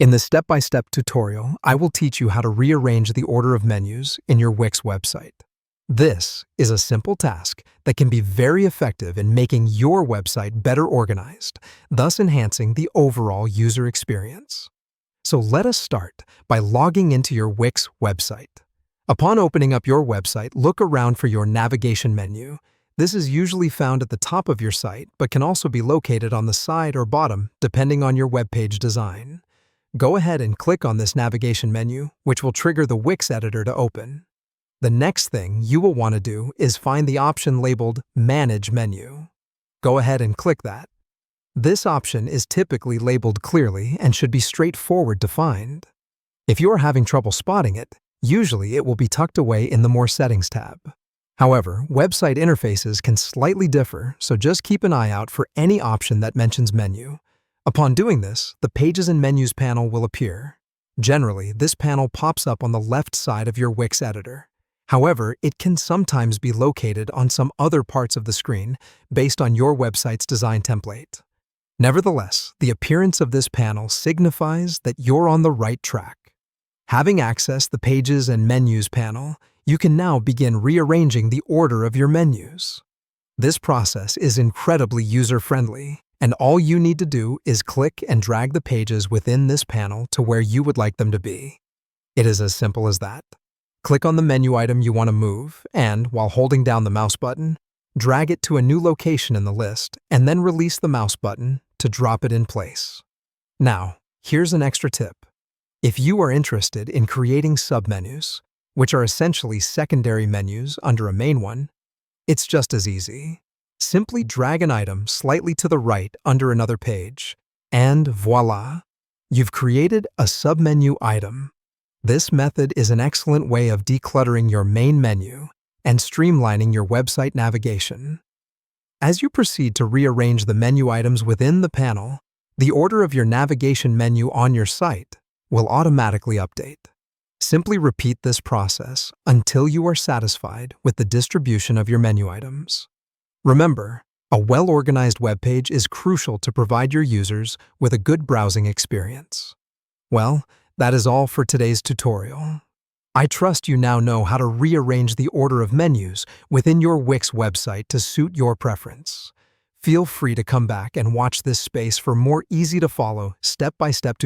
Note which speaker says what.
Speaker 1: In this step-by-step tutorial, I will teach you how to rearrange the order of menus in your Wix website. This is a simple task that can be very effective in making your website better organized, thus enhancing the overall user experience. So let us start by logging into your Wix website. Upon opening up your website, look around for your navigation menu. This is usually found at the top of your site, but can also be located on the side or bottom, depending on your web page design. Go ahead and click on this navigation menu, which will trigger the Wix editor to open. The next thing you will want to do is find the option labeled Manage Menu. Go ahead and click that. This option is typically labeled clearly and should be straightforward to find. If you are having trouble spotting it, usually it will be tucked away in the More Settings tab. However, website interfaces can slightly differ, so just keep an eye out for any option that mentions menu. Upon doing this, the Pages and Menus panel will appear. Generally, this panel pops up on the left side of your Wix editor. However, it can sometimes be located on some other parts of the screen based on your website's design template. Nevertheless, the appearance of this panel signifies that you're on the right track. Having accessed the Pages and Menus panel, you can now begin rearranging the order of your menus. This process is incredibly user-friendly, and all you need to do is click and drag the pages within this panel to where you would like them to be. It is as simple as that. Click on the menu item you want to move, and, while holding down the mouse button, drag it to a new location in the list, and then release the mouse button to drop it in place. Now, here's an extra tip. If you are interested in creating submenus, which are essentially secondary menus under a main one, it's just as easy. Simply drag an item slightly to the right under another page, and voila! You've created a submenu item. This method is an excellent way of decluttering your main menu and streamlining your website navigation. As you proceed to rearrange the menu items within the panel, the order of your navigation menu on your site will automatically update. Simply repeat this process until you are satisfied with the distribution of your menu items. Remember, a well-organized web page is crucial to provide your users with a good browsing experience. Well, that is all for today's tutorial. I trust you now know how to rearrange the order of menus within your Wix website to suit your preference. Feel free to come back and watch this space for more easy-to-follow, step-by-step tutorials.